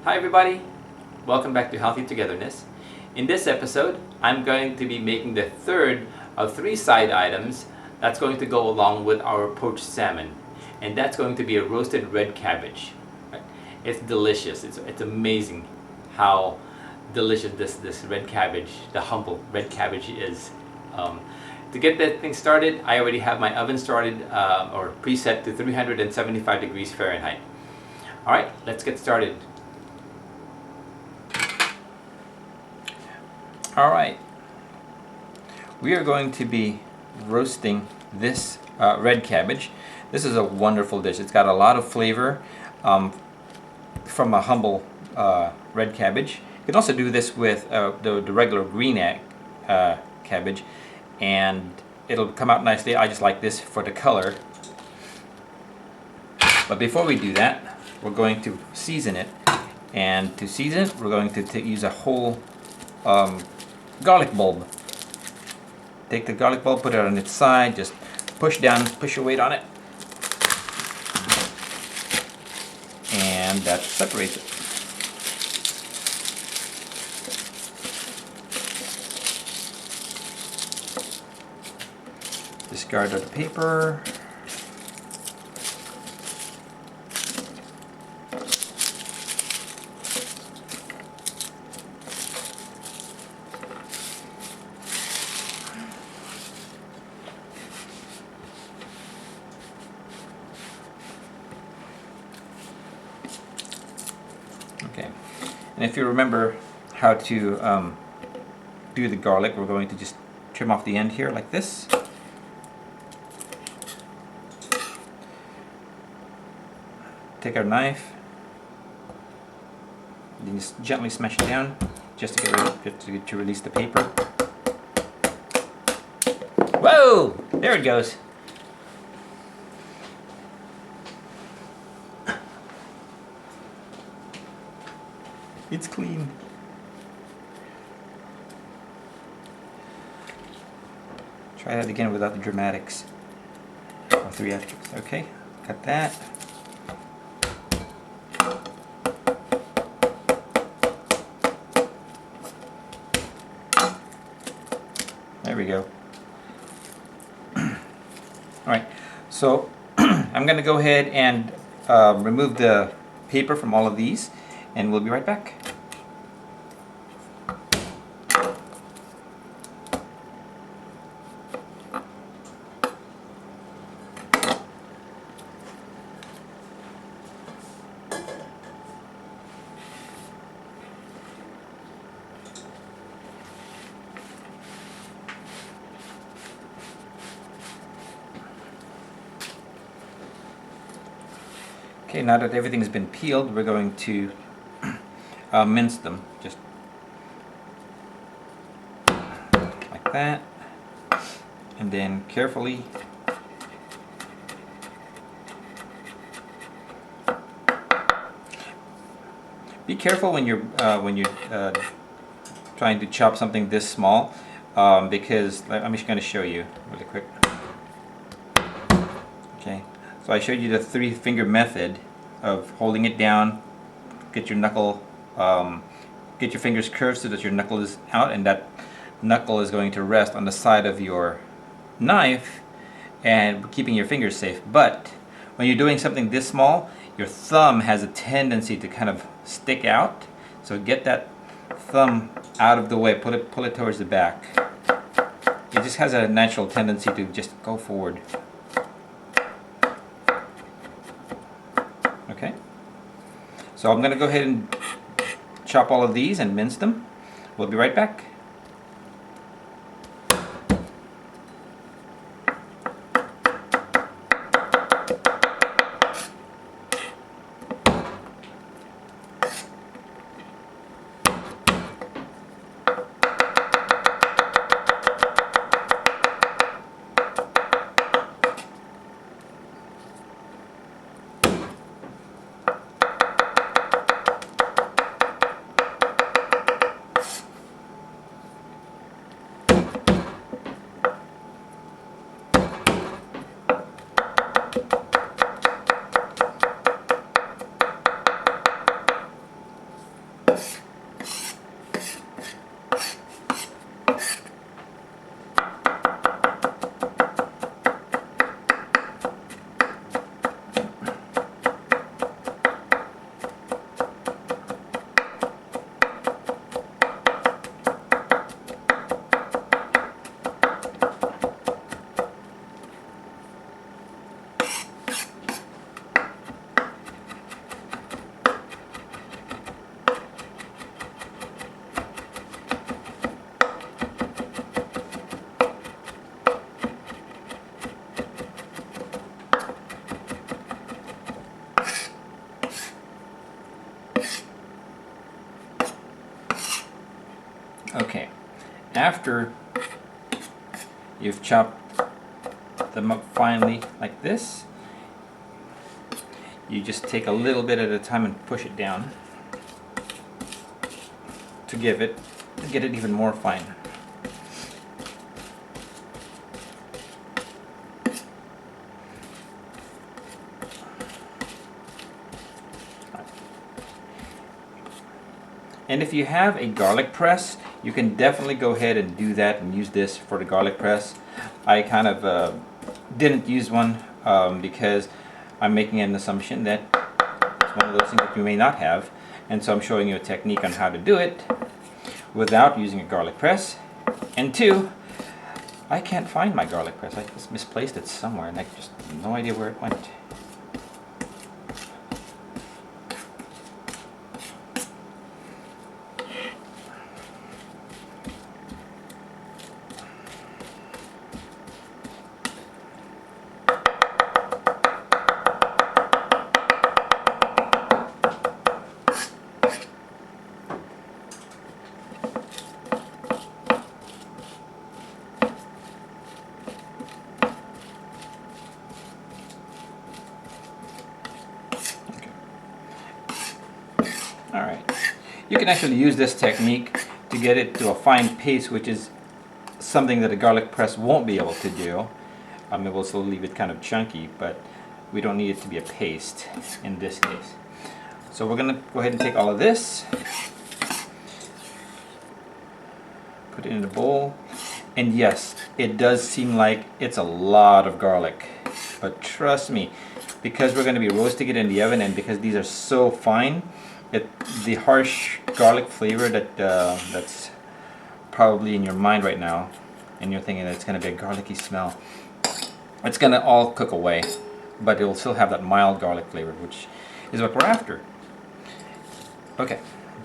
Hi everybody, welcome back to Healthy Togetherness. In this episode, I'm going to be making the third of 3 side items that's going to go along with our poached salmon. And that's going to be a roasted red cabbage. It's delicious, it's amazing how delicious this red cabbage, the humble red cabbage is. To get that thing started, I already have my oven started or preset to 375 degrees Fahrenheit. Alright, let's get started. Alright, we are going to be roasting this red cabbage. This is a wonderful dish. It's got a lot of flavor from a humble red cabbage. You can also do this with the regular green cabbage, and it'll come out nicely. I just like this for the color. But before we do that, we're going to season it. And to season it, we're going to use a whole garlic bulb. Take the garlic bulb, put it on its side, just push your weight on it, and that separates it. Discard the paper. Okay, and if you remember how to do the garlic, we're going to just trim off the end here like this. Take our knife, then just gently smash it down, just to release the paper. Whoa! There it goes. It's clean. Try that again without the dramatics or theatrics. Okay, got that. There we go. Alright, so I'm going to go ahead and remove the paper from all of these, and we'll be right back. Okay, now that everything's been peeled, we're going to mince them, just like that, and then carefully be careful when you're trying to chop something this small, because I'm just going to show you really quick. Okay. So I showed you the 3-finger method of holding it down, get your knuckle, get your fingers curved so that your knuckle is out, and that knuckle is going to rest on the side of your knife and keeping your fingers safe. But when you're doing something this small, your thumb has a tendency to kind of stick out. So get that thumb out of the way, pull it towards the back. It just has a natural tendency to just go forward. Okay, so I'm going to go ahead and chop all of these and mince them. We'll be right back. Okay, after you've chopped them up finely like this, you just take a little bit at a time and push it down to get it even more fine. And if you have a garlic press, you can definitely go ahead and do that and use this for the garlic press. I kind of didn't use one because I'm making an assumption that it's one of those things that you may not have, and so I'm showing you a technique on how to do it without using a garlic press. And two, I can't find my garlic press. I just misplaced it somewhere and I just have no idea where it went. Alright, you can actually use this technique to get it to a fine paste, which is something that a garlic press won't be able to do. It will still leave it kind of chunky, but we don't need it to be a paste in this case. So we're going to go ahead and take all of this, put it in a bowl, and yes, it does seem like it's a lot of garlic, but trust me, because we're going to be roasting it in the oven and because these are so fine, the harsh garlic flavor that's probably in your mind right now, and you're thinking that it's going to be a garlicky smell, it's going to all cook away, but it will still have that mild garlic flavor, which is what we're after. Okay,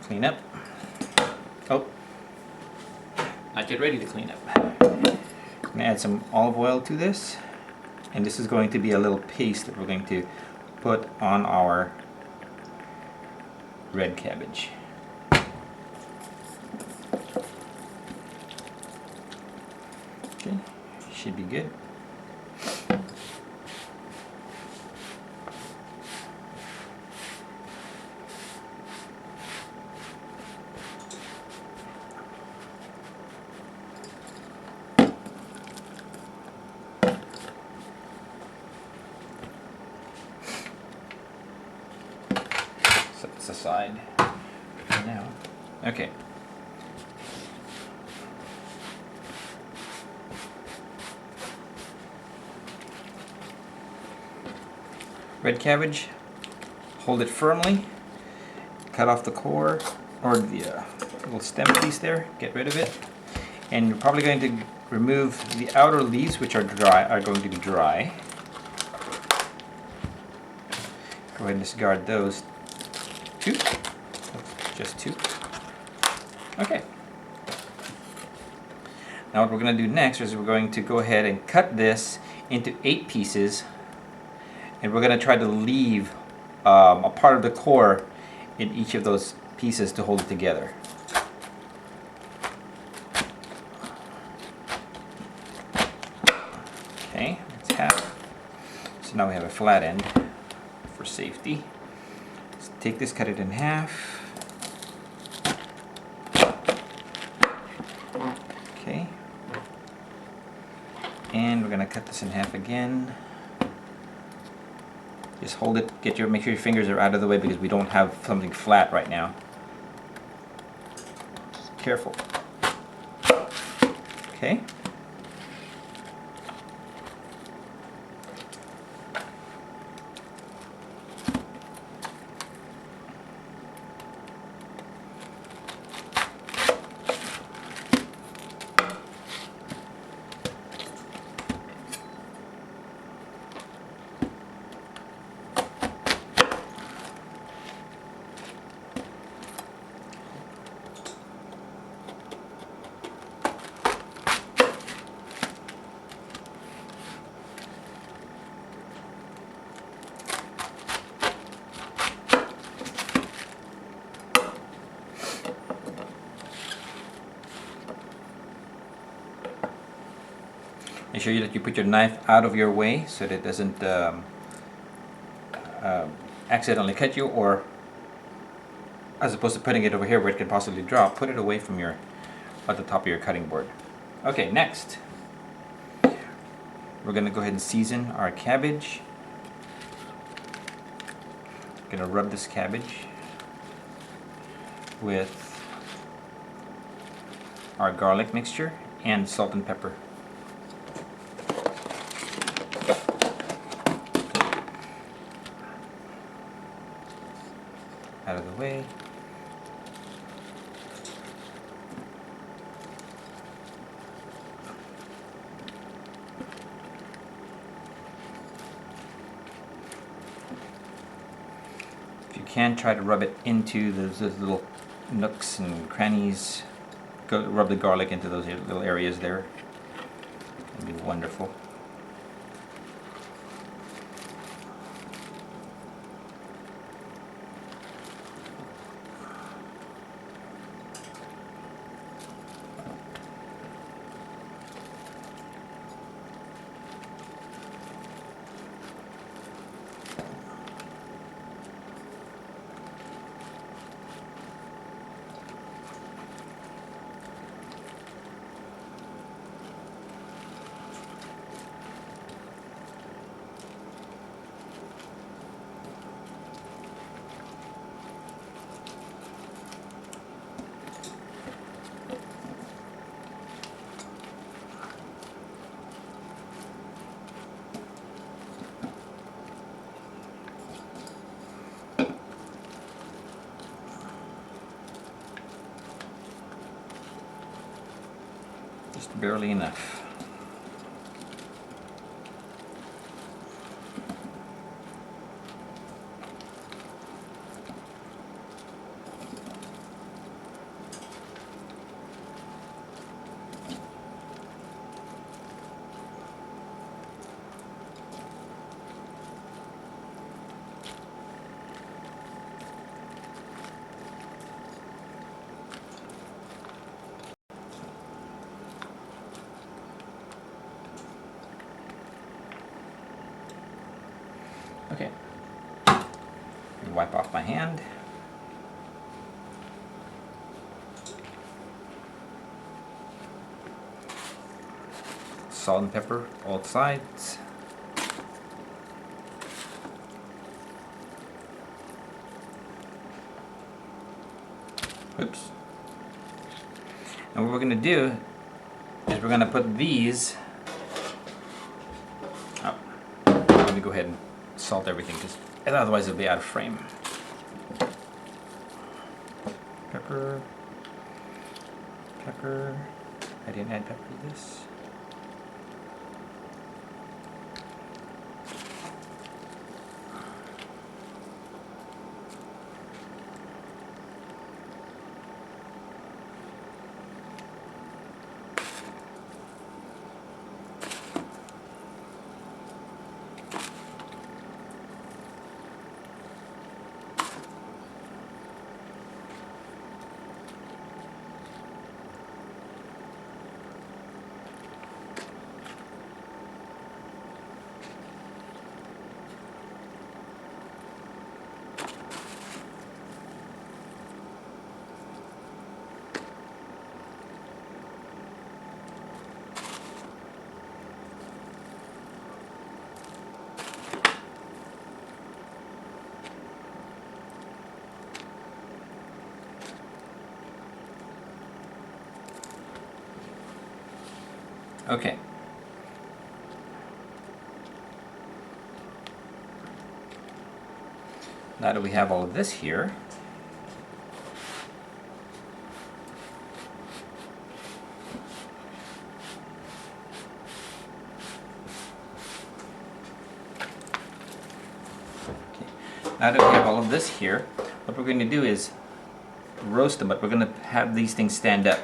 clean up. Oh, not yet ready to clean up. I'm going to add some olive oil to this, and this is going to be a little paste that we're going to put on our red cabbage. Okay, should be good. Set this aside for now. Okay. Red cabbage, hold it firmly, cut off the core or the little stem piece there, get rid of it, and you're probably going to remove the outer leaves, which are going to be dry. Go ahead and discard those two. Just two. Okay. Now what we're going to do next is we're going to go ahead and cut this into 8 pieces, and we're going to try to leave a part of the core in each of those pieces to hold it together. Okay, that's half. So now we have a flat end for safety. Let's take this, cut it in half. Okay. And we're going to cut this in half again. Just hold it, make sure your fingers are out of the way because we don't have something flat right now. Just careful. Okay. Make sure that you put your knife out of your way so that it doesn't accidentally cut you, or as opposed to putting it over here where it can possibly drop, put it away from your, at the top of your cutting board. Okay, next we're going to go ahead and season our cabbage. I'm going to rub this cabbage with our garlic mixture and salt and pepper. Out of the way. If you can, try to rub it into those little nooks and crannies. Go rub the garlic into those little areas there. It'd be wonderful. Just barely enough. Okay, wipe off my hand. Salt and pepper all sides. Oops. And what we're going to do is we're going to put these. Oh, let me go ahead and salt everything, because otherwise it'll be out of frame. Pepper. Pepper. I didn't add pepper to this. Okay. Now that we have all of this here, what we're going to do is roast them, but we're going to have these things stand up.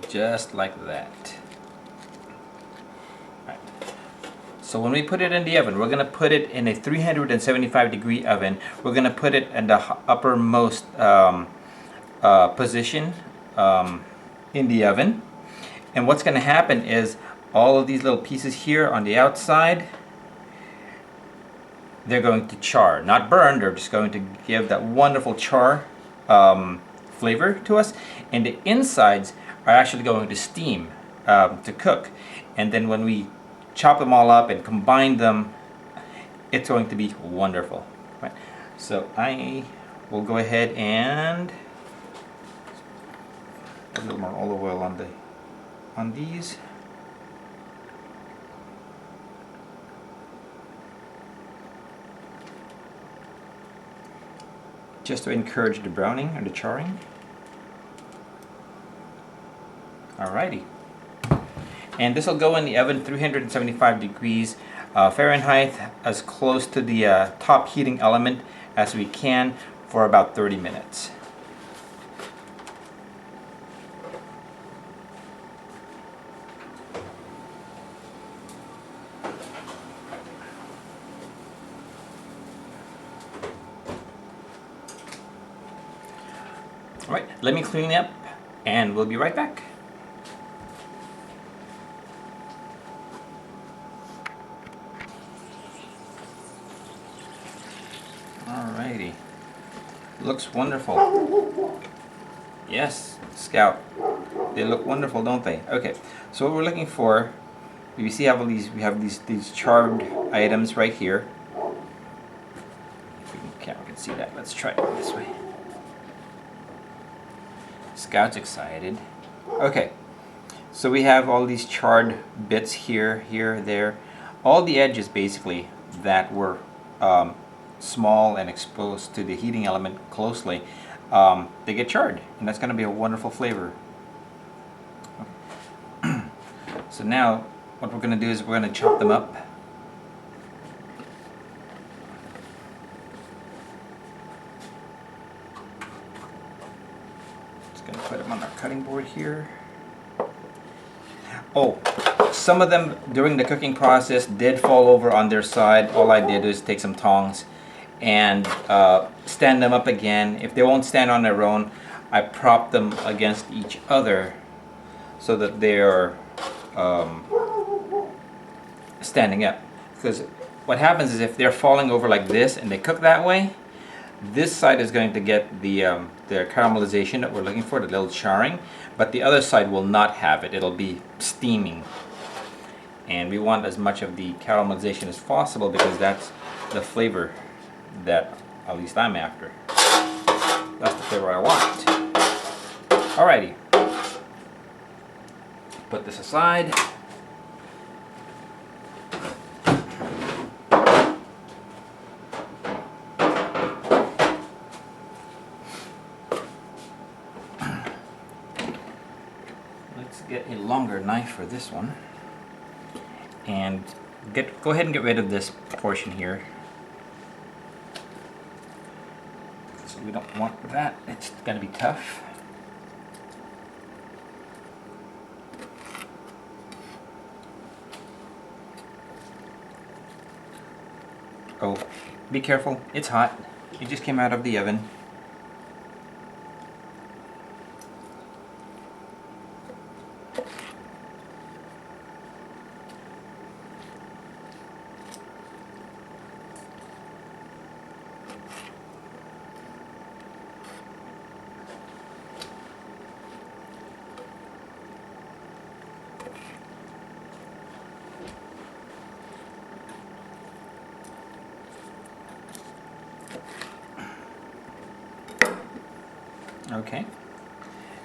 Just like that. Right. So when we put it in the oven, we're going to put it in a 375-degree oven. We're going to put it in the uppermost position in the oven. And what's going to happen is all of these little pieces here on the outside, they're going to char. Not burn, they're just going to give that wonderful char flavor to us. And the insides are actually going to steam to cook. And then when we chop them all up and combine them, it's going to be wonderful. Right? So I will go ahead and a little more olive oil on these. Just to encourage the browning or the charring. Alrighty. And this will go in the oven 375 degrees Fahrenheit, as close to the top heating element as we can, for about 30 minutes. Alright, let me clean up and we'll be right back. Alrighty, looks wonderful. Yes, Scout, they look wonderful, don't they? Okay, so what we're looking for, we see how we have these charred items right here. If the camera can see that, let's try it this way. Scout's excited. Okay, so we have all these charred bits here, there. All the edges basically that were small and exposed to the heating element closely, they get charred, and that's going to be a wonderful flavor. So now what we're going to do is we're going to chop them up. Just going to put them on our cutting board here. Oh, some of them during the cooking process did fall over on their side. All I did is take some tongs and stand them up again. If they won't stand on their own, I prop them against each other so that they are standing up. Because what happens is if they're falling over like this and they cook that way, this side is going to get the caramelization that we're looking for, the little charring, but the other side will not have it. It'll be steaming. And we want as much of the caramelization as possible because that's the flavor that at least I'm after. That's the flavor I want. Alrighty. Put this aside. Let's get a longer knife for this one. And go ahead and get rid of this portion here. So we don't want that. It's going to be tough. Oh, be careful. It's hot. It just came out of the oven. Okay,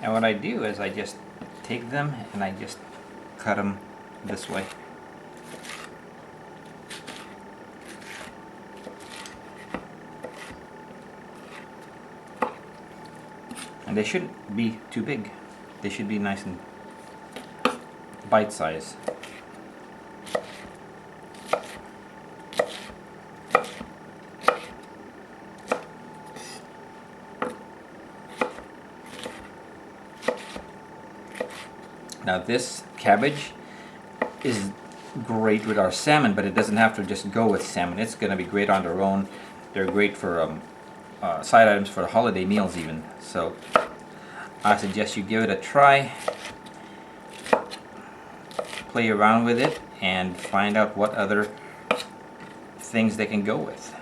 and what I do is I just take them and I just cut them this way. And they shouldn't be too big. They should be nice and bite size. Now this cabbage is great with our salmon, but it doesn't have to just go with salmon. It's going to be great on their own. They're great for side items for the holiday meals even. So I suggest you give it a try. Play around with it and find out what other things they can go with.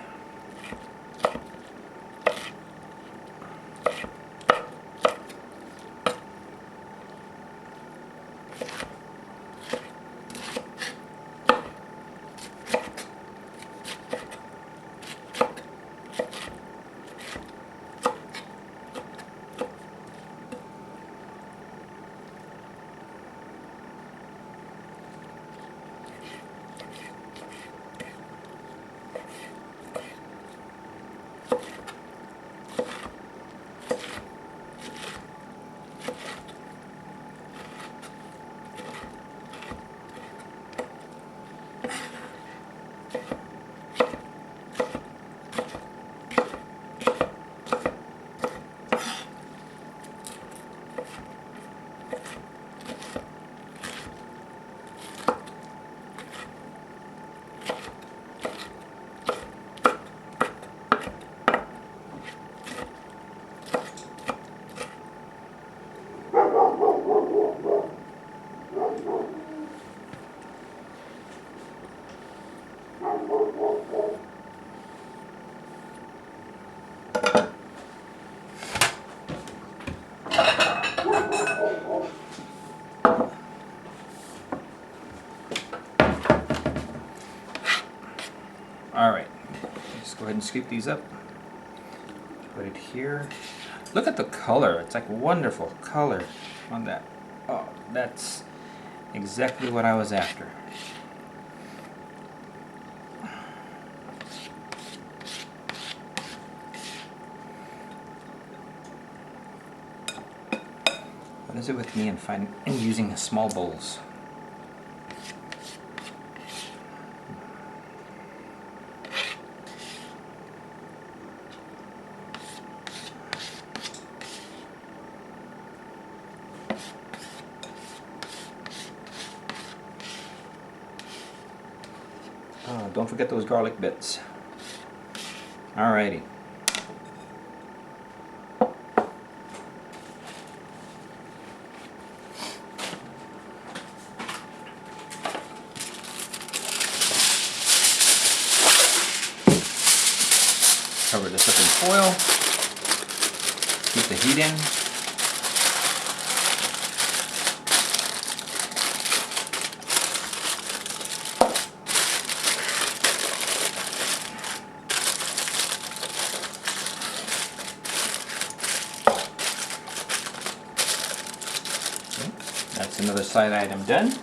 Alright, just go ahead and scoop these up. Put it here. Look at the color. It's like wonderful color on that. Oh, that's exactly what I was after. What is it with me and using small bowls? Oh, don't forget those garlic bits. Alrighty. Cover this up in foil. Keep the heat in. That's another side item done.